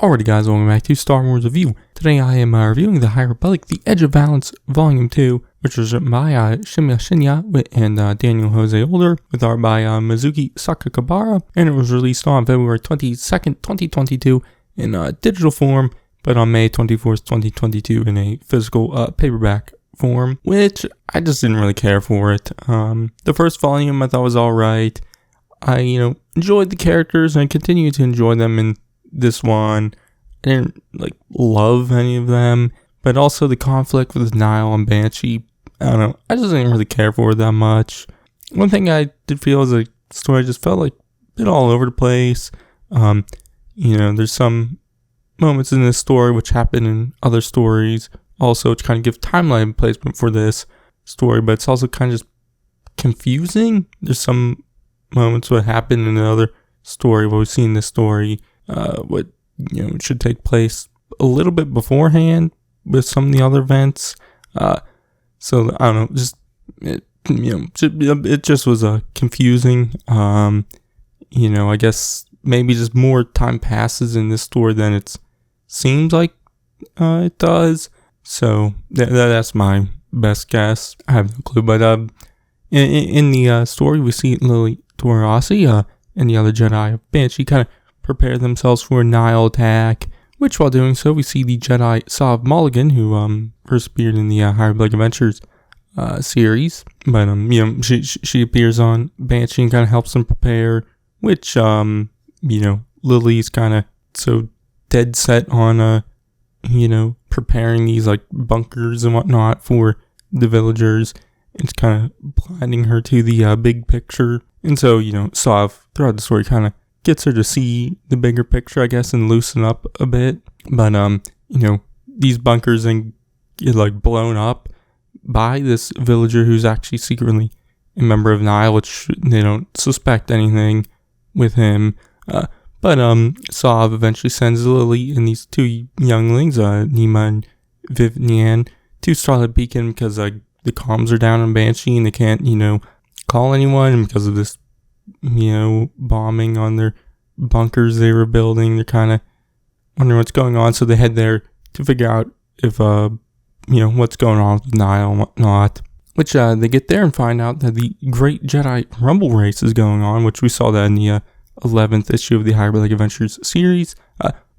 Alrighty guys, welcome back to Star Wars Review. Today I am reviewing The High Republic, The Edge of Balance, Volume 2, which was written by Shimiya Shinya and Daniel Jose Older, with art by Mizuki Sakakibara, and it was released on February 22nd, 2022 in digital form, but on May 24th, 2022 in a physical paperback form, which I just didn't really care for it. The first volume I thought was alright. I, enjoyed the characters and I continue to enjoy them in this one. I didn't love any of them, but also the conflict with Nile and Banshee, I don't know, I just didn't really care for it that much. One thing I did feel is the story just felt like a bit all over the place. There's some moments in this story which happen in other stories also to kind of give timeline placement for this story, but it's also kind of just confusing. There's some moments what happened in another story, what we see in this story, what should take place a little bit beforehand with some of the other events. So I don't know, just it just was confusing. I guess maybe just more time passes in this story than it seems like it does. So that's my best guess. I have no clue, but in the story we see Lily, Tora-Asi, and the other Jedi of Banshee kind of prepare themselves for a Nile attack, which while doing so, we see the Jedi Sav Mulligan, who first appeared in the High Republic Adventures series, but she appears on Banshee and kind of helps them prepare, which Lily's kind of so dead set on preparing these bunkers and whatnot for the villagers. It's kind of blinding her to the big picture. And so, Sav, throughout the story, kind of gets her to see the bigger picture, I guess, and loosen up a bit. But, these bunkers then get, blown up by this villager who's actually secretly a member of Nile, which they don't suspect anything with him. But Sav eventually sends Lily and these two younglings, Nima and Viv'Nia, to Starlight Beacon because, the comms are down on Banshee and they can't, call anyone because of this, bombing on their bunkers they were building. They're kind of wondering what's going on, so they head there to figure out if, what's going on with Nile and whatnot. Which, they get there and find out that the Great Jedi Rumble Race is going on, which we saw that in the 11th issue of the High Republic Adventures series.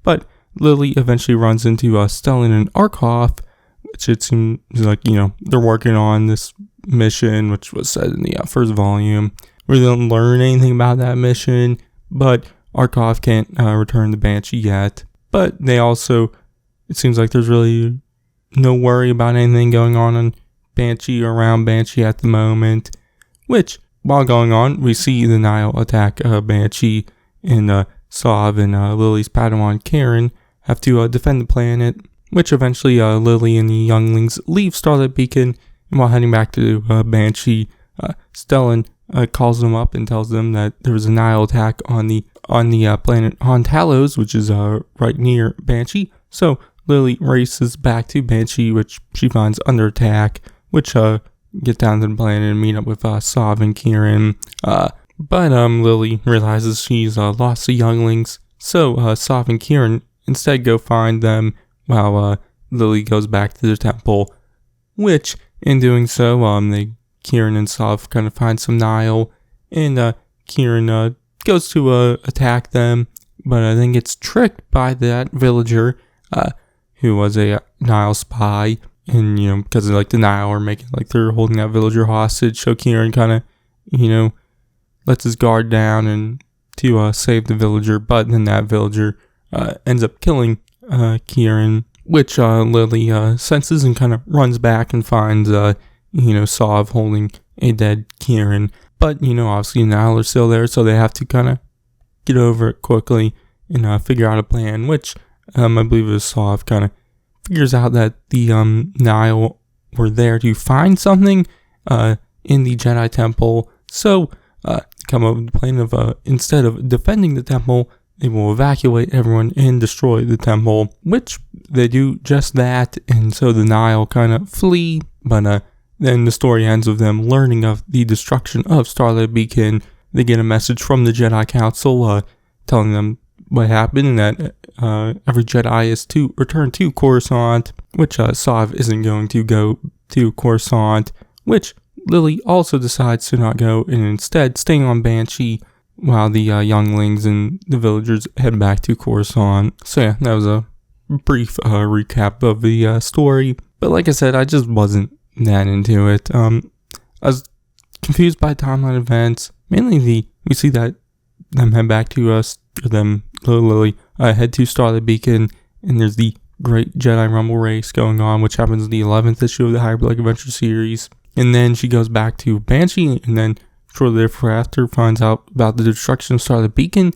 But Lily eventually runs into Stellan and Arkoff, which it seems like, they're working on this mission, which was said in the first volume. We don't learn anything about that mission, but Arkoff can't return the Banshee yet. But they also, it seems like there's really no worry about anything going on Banshee or around Banshee at the moment. Which, while going on, we see the Nile attack Banshee, and Sav and Lily's Padawan Karen have to defend the planet. Which eventually Lily and the younglings leave Starlight Beacon, and while heading back to Banshee, Stellan calls them up and tells them that there was a Nile attack on the planet Hontalos, which is right near Banshee. So Lily races back to Banshee, which she finds under attack, which get down to the planet and meet up with Sav and Kieran. But Lily realizes she's lost the younglings, so Sav and Kieran instead go find them, while Lily goes back to the temple, which, in doing so, Kieran and Sav kind of find some Nile, and Kieran goes to attack them, but then gets tricked by that villager, who was a Nile spy, and, because of, the Nile are making, they're holding that villager hostage, so Kieran kind of, lets his guard down and to save the villager, but then that villager ends up killing Kieran, which Lily senses and kind of runs back and finds Sav holding a dead Kieran. But obviously Nile are still there, so they have to kind of get over it quickly and figure out a plan. Which I believe it was Sav kind of figures out that the Nile were there to find something in the Jedi Temple. So come up with the plan of instead of defending the temple, they will evacuate everyone and destroy the temple, which they do just that, and so the Nile kind of flee, but then the story ends with them learning of the destruction of Starlight Beacon. They get a message from the Jedi Council telling them what happened, and that every Jedi is to return to Coruscant, which Sav isn't going to go to Coruscant, which Lily also decides to not go, and instead staying on Banshee while the younglings and the villagers head back to Coruscant. So yeah, that was a brief recap of the story. But like I said, I just wasn't that into it. I was confused by timeline events. Mainly we see that them head back to us, or them, Lily, head to Starlight Beacon, and there's the Great Jedi Rumble Race going on, which happens in the 11th issue of the Hyperbolic Adventure series. And then she goes back to Banshee, and then shortly thereafter finds out about the destruction of Starlight Beacon,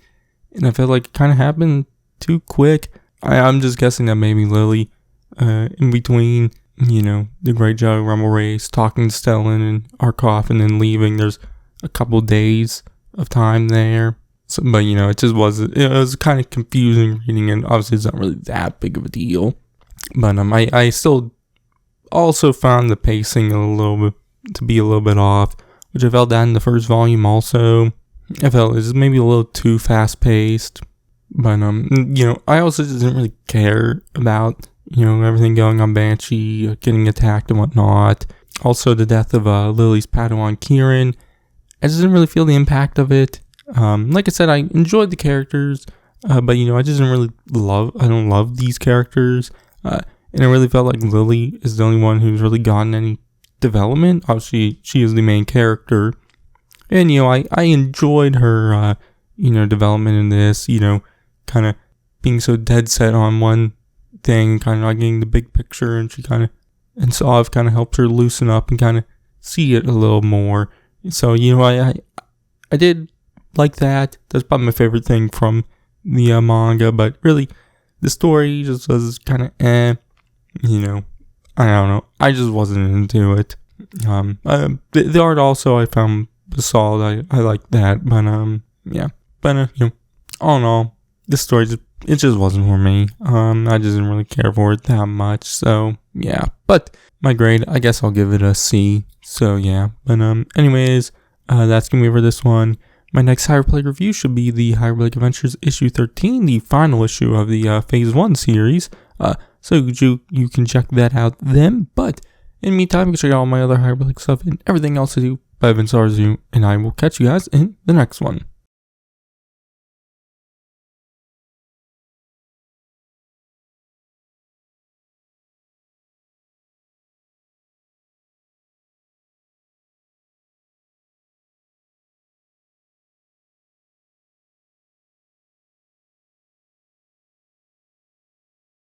and I felt like it kind of happened too quick. I'm just guessing that maybe Lily, in between, the Great Jedi Rumble Race, talking to Stellan and Arkoff, and then leaving, there's a couple days of time there. So, but, it just wasn't, it was kind of confusing reading, and obviously it's not really that big of a deal. But I still also found the pacing to be a little bit off, which I felt that in the first volume also. I felt it was maybe a little too fast-paced. But, I also just didn't really care about, everything going on Banshee, getting attacked and whatnot. Also, the death of Lily's Padawan Kieran. I just didn't really feel the impact of it. Like I said, I enjoyed the characters, but, I just didn't really I don't love these characters. And I really felt like Lily is the only one who's really gotten any development. Obviously, she is the main character. And, I enjoyed her, development in this, kind of being so dead set on one thing, kind of not getting the big picture, and and Sav kind of helps her loosen up and kind of see it a little more. So, I did like that. That's probably my favorite thing from the manga, but really, the story just was kind of I don't know. I just wasn't into it. The art also I found was solid. I like that, but yeah. But all in all, this story it just wasn't for me. I just didn't really care for it that much. So yeah. But my grade, I guess I'll give it a C. So yeah. But anyways, that's gonna be it for this one. My next Hyperplay review should be the Hyperplay Adventures issue 13, the final issue of the Phase 1 series. So you can check that out then. But in the meantime, you can check out all my other Hyperplay stuff and everything else I do by Vince Arzu, and I will catch you guys in the next one.